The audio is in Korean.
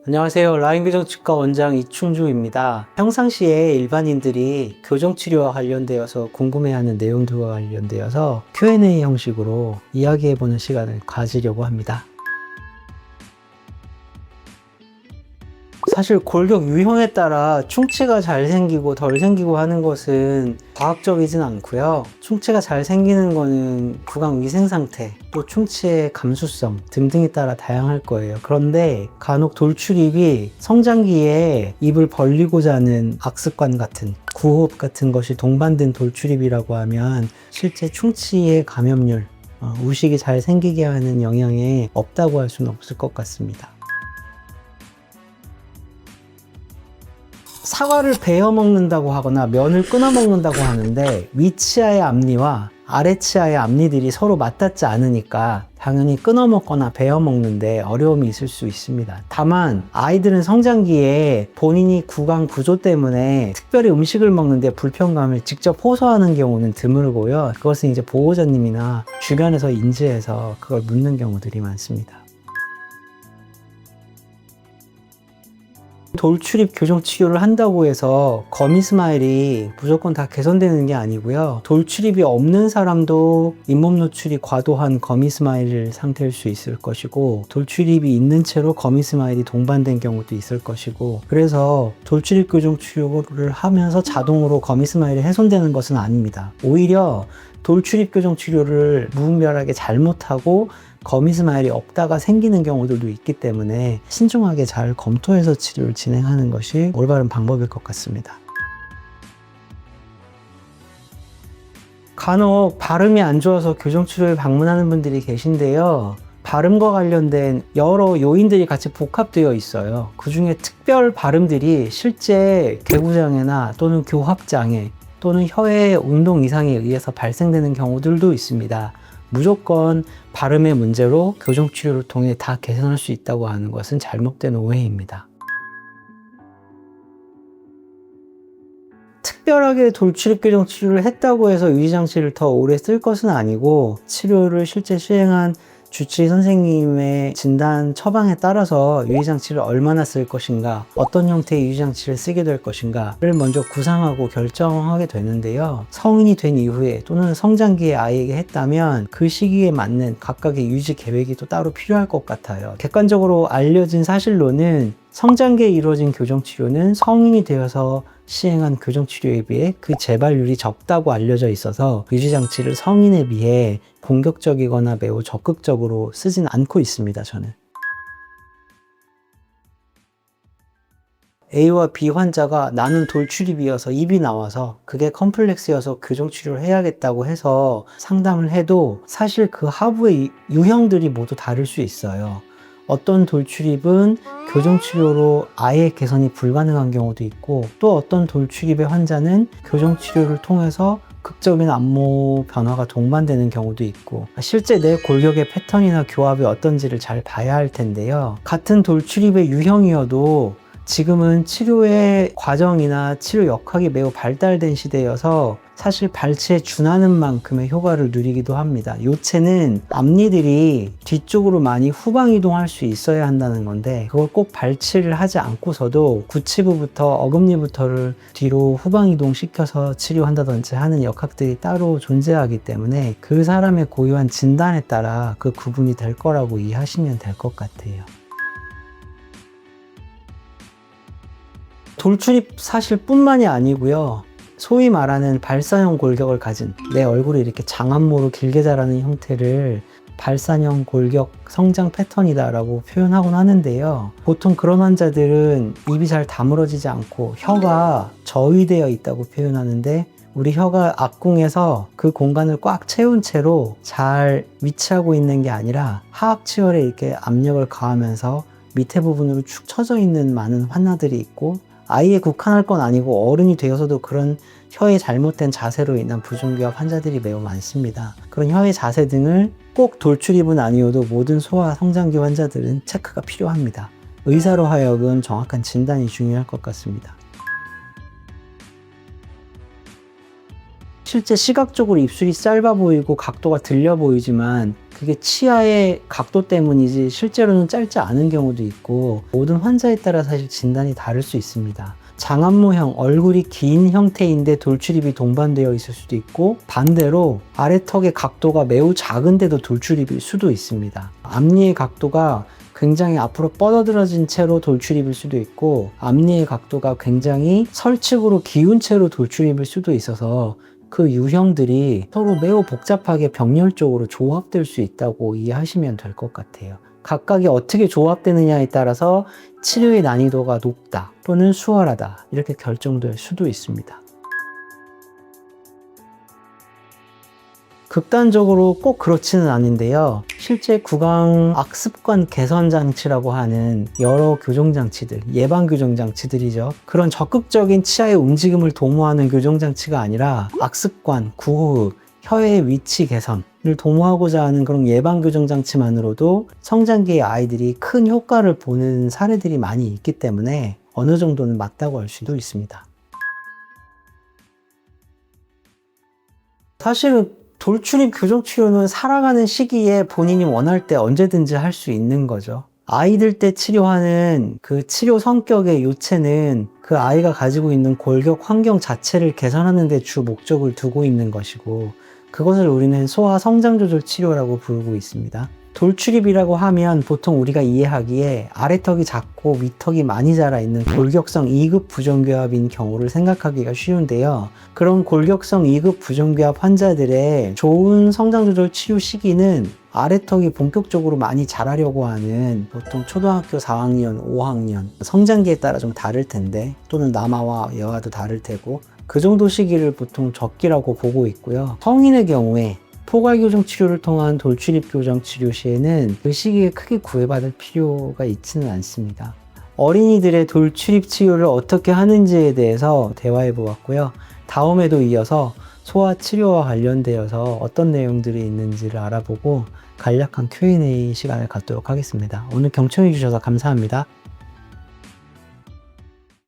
안녕하세요. 라인교정치과 원장 이충주입니다. 평상시에 일반인들이 교정치료와 관련되어서 궁금해하는 내용들과 관련되어서 Q&A 형식으로 이야기해보는 시간을 가지려고 합니다. 사실 골격 유형에 따라 충치가 잘 생기고 덜 생기고 하는 것은 과학적이진 않고요. 충치가 잘 생기는 거는 구강 위생 상태, 또 충치의 감수성 등등에 따라 다양할 거예요. 그런데 간혹 돌출입이 성장기에 입을 벌리고자 하는 악습관 같은 구호흡 같은 것이 동반된 돌출입이라고 하면 실제 충치의 감염률, 우식이 잘 생기게 하는 영향이 없다고 할 수는 없을 것 같습니다. 사과를 베어 먹는다고 하거나 면을 끊어 먹는다고 하는데 위치하의 앞니와 아래치아의 앞니들이 서로 맞닿지 않으니까 당연히 끊어 먹거나 베어 먹는데 어려움이 있을 수 있습니다. 다만 아이들은 성장기에 본인이 구강 구조 때문에 특별히 음식을 먹는데 불편감을 직접 호소하는 경우는 드물고요. 그것은 이제 보호자님이나 주변에서 인지해서 그걸 묻는 경우들이 많습니다. 돌출입 교정 치료를 한다고 해서 거미 스마일이 무조건 다 개선되는 게 아니고요. 돌출입이 없는 사람도 잇몸 노출이 과도한 거미 스마일 상태일 수 있을 것이고, 돌출입이 있는 채로 거미 스마일이 동반된 경우도 있을 것이고, 그래서 돌출입 교정 치료를 하면서 자동으로 거미 스마일이 훼손되는 것은 아닙니다. 오히려 돌출입 교정 치료를 무분별하게 잘못하고 거미 스마일이 없다가 생기는 경우들도 있기 때문에 신중하게 잘 검토해서 치료를 진행하는 것이 올바른 방법일 것 같습니다. 간혹 발음이 안 좋아서 교정치료에 방문하는 분들이 계신데요. 발음과 관련된 여러 요인들이 같이 복합되어 있어요. 그 중에 특별 발음들이 실제 개구장애나 또는 교합장애 또는 혀의 운동 이상에 의해서 발생되는 경우들도 있습니다. 무조건 발음의 문제로 교정치료를 통해 다 개선할 수 있다고 하는 것은 잘못된 오해입니다. 특별하게 돌출입 교정 치료를 했다고 해서 유지장치를 더 오래 쓸 것은 아니고, 치료를 실제 시행한 주치의 선생님의 진단 처방에 따라서 유지장치를 얼마나 쓸 것인가, 어떤 형태의 유지장치를 쓰게 될 것인가를 먼저 구상하고 결정하게 되는데요. 성인이 된 이후에 또는 성장기에 아이에게 했다면 그 시기에 맞는 각각의 유지 계획이 또 따로 필요할 것 같아요. 객관적으로 알려진 사실로는 성장기에 이루어진 교정치료는 성인이 되어서 시행한 교정치료에 비해 그 재발률이 적다고 알려져 있어서 유지장치를 성인에 비해 공격적이거나 매우 적극적으로 쓰진 않고 있습니다, 저는. A와 B 환자가 나는 돌출입이어서 입이 나와서 그게 컴플렉스여서 교정치료를 해야겠다고 해서 상담을 해도 사실 그 하부의 유형들이 모두 다를 수 있어요. 어떤 돌출입은 교정치료로 아예 개선이 불가능한 경우도 있고, 또 어떤 돌출입의 환자는 교정치료를 통해서 극적인 안모 변화가 동반되는 경우도 있고, 실제 내 골격의 패턴이나 교합이 어떤지를 잘 봐야 할 텐데요. 같은 돌출입의 유형이어도 지금은 치료의 과정이나 치료 역학이 매우 발달된 시대여서 사실 발치에 준하는 만큼의 효과를 누리기도 합니다. 요체는 앞니들이 뒤쪽으로 많이 후방 이동할 수 있어야 한다는 건데, 그걸 꼭 발치를 하지 않고서도 구치부부터 어금니부터를 뒤로 후방 이동시켜서 치료한다든지 하는 역학들이 따로 존재하기 때문에 그 사람의 고유한 진단에 따라 그 구분이 될 거라고 이해하시면 될 것 같아요. 돌출입 사실 뿐만이 아니고요. 소위 말하는 발산형 골격을 가진, 내 얼굴이 이렇게 장안모로 길게 자라는 형태를 발산형 골격 성장 패턴이다 라고 표현하곤 하는데요. 보통 그런 환자들은 입이 잘 다물어지지 않고 혀가 저위되어 있다고 표현하는데, 우리 혀가 앞궁에서 그 공간을 꽉 채운 채로 잘 위치하고 있는 게 아니라 하악치열에 이렇게 압력을 가하면서 밑에 부분으로 축 처져 있는 많은 환자들이 있고, 아이에 국한할 건 아니고 어른이 되어서도 그런 혀의 잘못된 자세로 인한 부종교합 환자들이 매우 많습니다. 그런 혀의 자세 등을 꼭 돌출입은 아니어도 모든 소아 성장기 환자들은 체크가 필요합니다. 의사로 하여금 정확한 진단이 중요할 것 같습니다. 실제 시각적으로 입술이 짧아 보이고 각도가 들려 보이지만 그게 치아의 각도 때문이지 실제로는 짧지 않은 경우도 있고 모든 환자에 따라 사실 진단이 다를 수 있습니다. 장안모형, 얼굴이 긴 형태인데 돌출입이 동반되어 있을 수도 있고 반대로 아래턱의 각도가 매우 작은데도 돌출입일 수도 있습니다. 앞니의 각도가 굉장히 앞으로 뻗어들어진 채로 돌출입일 수도 있고 앞니의 각도가 굉장히 설측으로 기운 채로 돌출입일 수도 있어서 그 유형들이 서로 매우 복잡하게 병렬적으로 조합될 수 있다고 이해하시면 될 것 같아요. 각각이 어떻게 조합되느냐에 따라서 치료의 난이도가 높다 또는 수월하다 이렇게 결정될 수도 있습니다. 극단적으로 꼭 그렇지는 않은데요. 실제 구강 악습관 개선 장치라고 하는 여러 교정 장치들, 예방 교정 장치들이죠. 그런 적극적인 치아의 움직임을 도모하는 교정 장치가 아니라 악습관, 구호흡, 혀의 위치 개선을 도모하고자 하는 그런 예방 교정 장치만으로도 성장기의 아이들이 큰 효과를 보는 사례들이 많이 있기 때문에 어느 정도는 맞다고 할 수도 있습니다. 사실은 돌출입 교정 치료는 살아가는 시기에 본인이 원할 때 언제든지 할 수 있는 거죠. 아이들 때 치료하는 그 치료 성격의 요체는 그 아이가 가지고 있는 골격 환경 자체를 개선하는 데 주 목적을 두고 있는 것이고 그것을 우리는 소아 성장조절 치료라고 부르고 있습니다. 돌출입이라고 하면 보통 우리가 이해하기에 아래턱이 작고 윗턱이 많이 자라있는 골격성 2급 부정교합인 경우를 생각하기가 쉬운데요. 그런 골격성 2급 부정교합 환자들의 좋은 성장조절 치료 시기는 아래턱이 본격적으로 많이 자라려고 하는 보통 초등학교 4학년, 5학년 성장기에 따라 좀 다를 텐데 또는 남아와 여아도 다를 테고 그 정도 시기를 보통 적기라고 보고 있고요. 성인의 경우에 포괄교정 치료를 통한 돌출입 교정 치료 시에는 그 시기에 크게 구애받을 필요가 있지는 않습니다. 어린이들의 돌출입 치료를 어떻게 하는지에 대해서 대화해 보았고요. 다음에도 이어서 소아 치료와 관련되어서 어떤 내용들이 있는지를 알아보고 간략한 Q&A 시간을 갖도록 하겠습니다. 오늘 경청해 주셔서 감사합니다.